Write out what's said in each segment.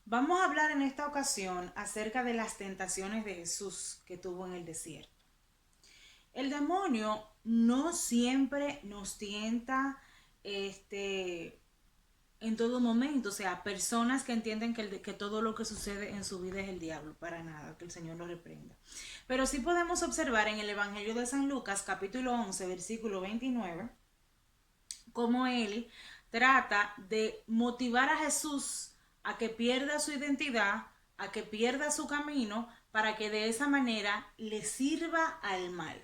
Vamos a hablar en esta ocasión acerca de las tentaciones de Jesús que tuvo en el desierto. El demonio no siempre nos tienta en todo momento, o sea, personas que entienden que todo lo que sucede en su vida es el diablo, para nada, que el Señor lo reprenda. Pero sí podemos observar en el Evangelio de San Lucas, capítulo 11, versículo 29, cómo él trata de motivar a Jesús a que pierda su identidad, a que pierda su camino, para que de esa manera le sirva al mal.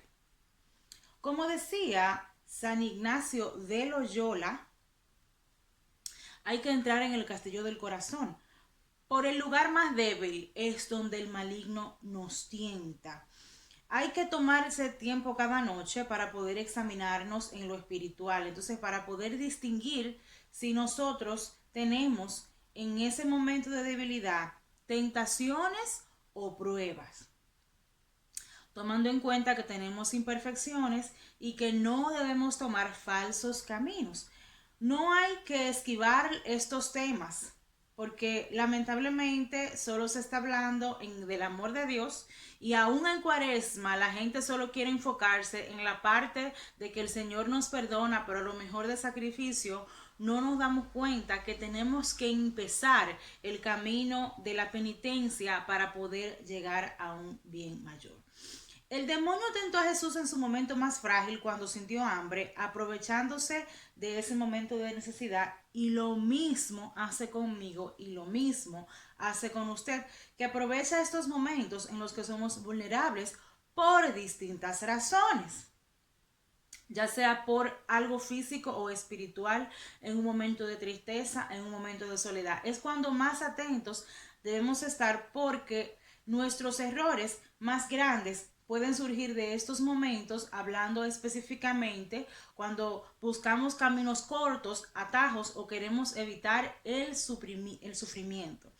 Como decía San Ignacio de Loyola, hay que entrar en el castillo del corazón. Por el lugar más débil es donde el maligno nos tienta. Hay que tomarse tiempo cada noche para poder examinarnos en lo espiritual. Entonces, para poder distinguir si nosotros tenemos en ese momento de debilidad tentaciones o pruebas, tomando en cuenta que tenemos imperfecciones y que no debemos tomar falsos caminos. No hay que esquivar estos temas, porque lamentablemente solo se está hablando del amor de Dios, y aún en Cuaresma la gente solo quiere enfocarse en la parte de que el Señor nos perdona, pero a lo mejor de sacrificio no nos damos cuenta que tenemos que empezar el camino de la penitencia para poder llegar a un bien mayor. El demonio tentó a Jesús en su momento más frágil cuando sintió hambre, aprovechándose de ese momento de necesidad, y lo mismo hace conmigo y lo mismo hace con usted, que aprovecha estos momentos en los que somos vulnerables por distintas razones, ya sea por algo físico o espiritual, en un momento de tristeza, en un momento de soledad. Es cuando más atentos debemos estar, porque nuestros errores más grandes pueden surgir de estos momentos, hablando específicamente cuando buscamos caminos cortos, atajos, o queremos evitar el sufrimiento.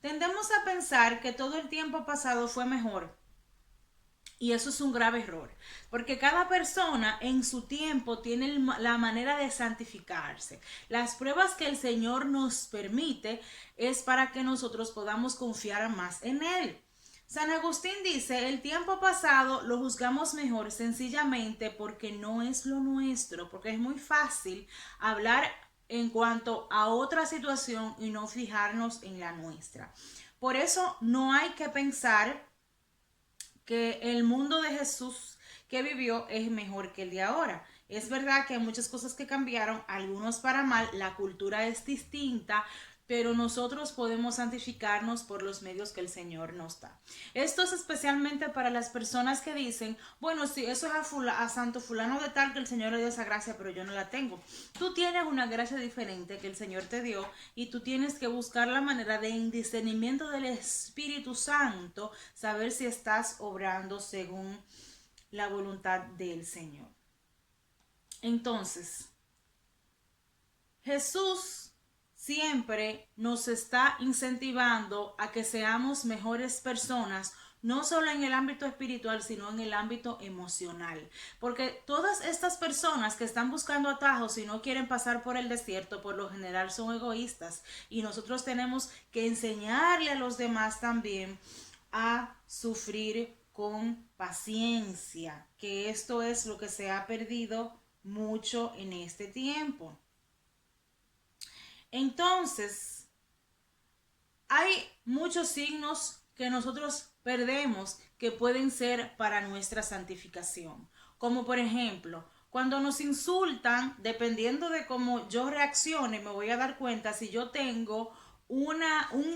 Tendemos a pensar que todo el tiempo pasado fue mejor, y eso es un grave error, porque cada persona en su tiempo tiene la manera de santificarse. Las pruebas que el Señor nos permite es para que nosotros podamos confiar más en Él. San Agustín dice: el tiempo pasado lo juzgamos mejor sencillamente porque no es lo nuestro, porque es muy fácil hablar en cuanto a otra situación y no fijarnos en la nuestra. Por eso no hay que pensar que el mundo de Jesús que vivió es mejor que el de ahora. Es verdad que hay muchas cosas que cambiaron, algunos para mal, la cultura es distinta, pero nosotros podemos santificarnos por los medios que el Señor nos da. Esto es especialmente para las personas que dicen: bueno, sí, eso es a santo fulano de tal, que el Señor le dio esa gracia, pero yo no la tengo. Tú tienes una gracia diferente que el Señor te dio, y tú tienes que buscar la manera de, en discernimiento del Espíritu Santo, saber si estás obrando según la voluntad del Señor. Entonces, Jesús siempre nos está incentivando a que seamos mejores personas, no solo en el ámbito espiritual, sino en el ámbito emocional. Porque todas estas personas que están buscando atajos y no quieren pasar por el desierto, por lo general son egoístas. Y nosotros tenemos que enseñarle a los demás también a sufrir con paciencia, que esto es lo que se ha perdido mucho en este tiempo. Entonces, hay muchos signos que nosotros perdemos que pueden ser para nuestra santificación. Como por ejemplo, cuando nos insultan, dependiendo de cómo yo reaccione, me voy a dar cuenta si yo tengo un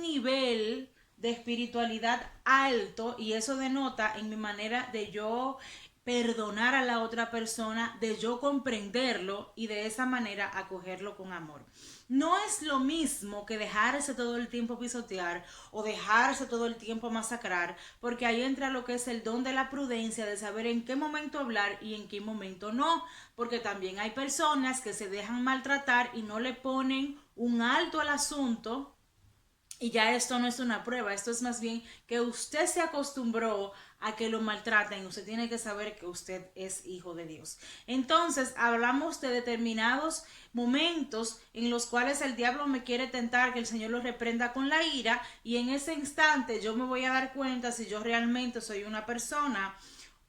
nivel de espiritualidad alto, y eso denota en mi manera de yo perdonar a la otra persona, de yo comprenderlo y de esa manera acogerlo con amor. No es lo mismo que dejarse todo el tiempo pisotear o dejarse todo el tiempo masacrar, porque ahí entra lo que es el don de la prudencia, de saber en qué momento hablar y en qué momento no, porque también hay personas que se dejan maltratar y no le ponen un alto al asunto, Y ya esto no es una prueba, esto es más bien que usted se acostumbró a que lo maltraten. Usted tiene que saber que usted es hijo de Dios. Entonces, hablamos de determinados momentos en los cuales el diablo me quiere tentar, que el Señor lo reprenda con la ira, y en ese instante yo me voy a dar cuenta si yo realmente soy una persona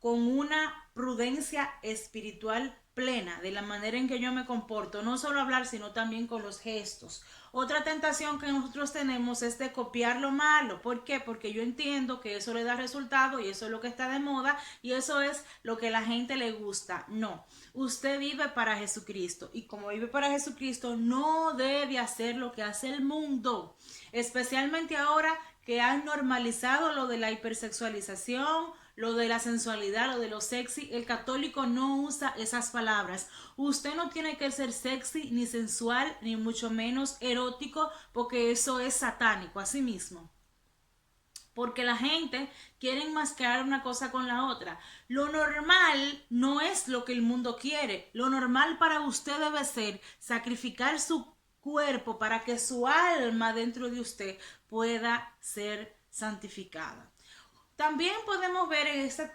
con una prudencia espiritual plena, de la manera en que yo me comporto, no solo hablar, sino también con los gestos. Otra tentación que nosotros tenemos es de copiar lo malo. ¿Por qué? Porque yo entiendo que eso le da resultado y eso es lo que está de moda y eso es lo que a la gente le gusta. No, usted vive para Jesucristo y como vive para Jesucristo no debe hacer lo que hace el mundo, especialmente ahora que han normalizado lo de la hipersexualización, lo de la sensualidad, lo de lo sexy. El católico no usa esas palabras. Usted no tiene que ser sexy, ni sensual, ni mucho menos erótico, porque eso es satánico, así mismo. Porque la gente quiere enmascarar una cosa con la otra. Lo normal no es lo que el mundo quiere. Lo normal para usted debe ser sacrificar su cuerpo para que su alma dentro de usted pueda ser santificada. También podemos ver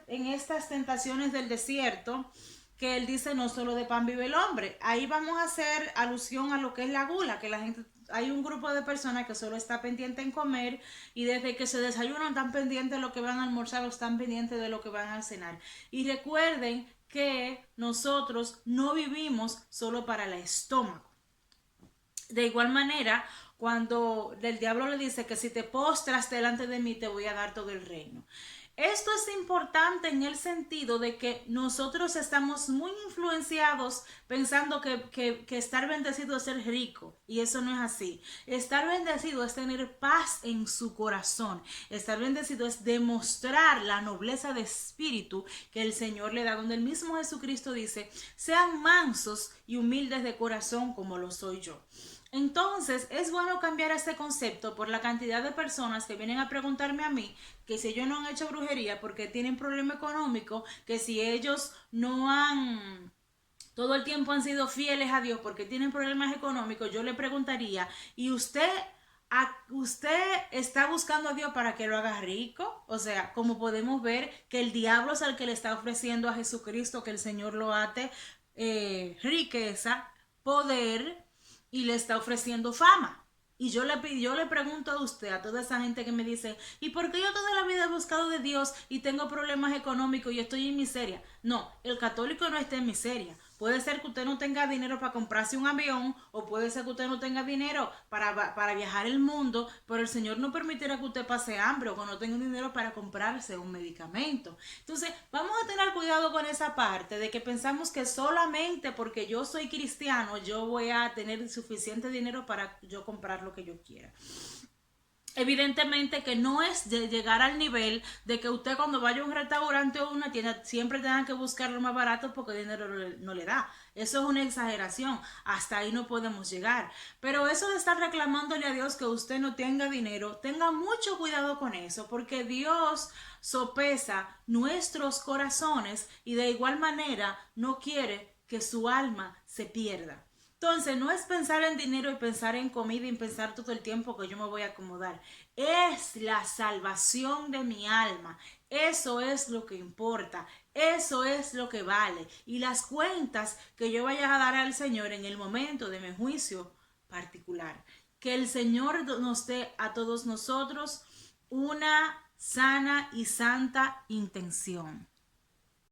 en estas tentaciones del desierto que él dice no solo de pan vive el hombre. Ahí vamos a hacer alusión a lo que es la gula, que la gente, hay un grupo de personas que solo está pendiente en comer y desde que se desayunan están pendientes de lo que van a almorzar o están pendientes de lo que van a cenar. Y recuerden que nosotros no vivimos solo para el estómago. De igual manera, cuando el diablo le dice que si te postras delante de mí te voy a dar todo el reino. Esto es importante en el sentido de que nosotros estamos muy influenciados pensando que estar bendecido es ser rico y eso no es así. Estar bendecido es tener paz en su corazón. Estar bendecido es demostrar la nobleza de espíritu que el Señor le da, donde el mismo Jesucristo dice, sean mansos y humildes de corazón como lo soy yo. Entonces, es bueno cambiar este concepto por la cantidad de personas que vienen a preguntarme a mí que si ellos no han hecho brujería porque tienen problema económico, que si ellos no han todo el tiempo han sido fieles a Dios porque tienen problemas económicos, yo le preguntaría, ¿y usted está buscando a Dios para que lo haga rico? O sea, como podemos ver que el diablo es el que le está ofreciendo a Jesucristo que el Señor lo ate riqueza, poder y le está ofreciendo fama. Y yo le pregunto a usted, a toda esa gente que me dice, ¿y por qué yo toda la vida he buscado de Dios y tengo problemas económicos y estoy en miseria? No, el católico no está en miseria. Puede ser que usted no tenga dinero para comprarse un avión o puede ser que usted no tenga dinero para viajar el mundo, pero el Señor no permitirá que usted pase hambre o que no tenga dinero para comprarse un medicamento. Entonces, vamos a tener cuidado con esa parte de que pensamos que solamente porque yo soy cristiano yo voy a tener suficiente dinero para yo comprar lo que yo quiera. Evidentemente que no es de llegar al nivel de que usted cuando vaya a un restaurante o una tienda siempre tenga que buscar lo más barato porque el dinero no le da. Eso es una exageración. Hasta ahí no podemos llegar. Pero eso de estar reclamándole a Dios que usted no tenga dinero, tenga mucho cuidado con eso porque Dios sopesa nuestros corazones y de igual manera no quiere que su alma se pierda. Entonces, no es pensar en dinero y pensar en comida y pensar todo el tiempo que yo me voy a acomodar. Es la salvación de mi alma. Eso es lo que importa. Eso es lo que vale. Y las cuentas que yo vaya a dar al Señor en el momento de mi juicio particular. Que el Señor nos dé a todos nosotros una sana y santa intención.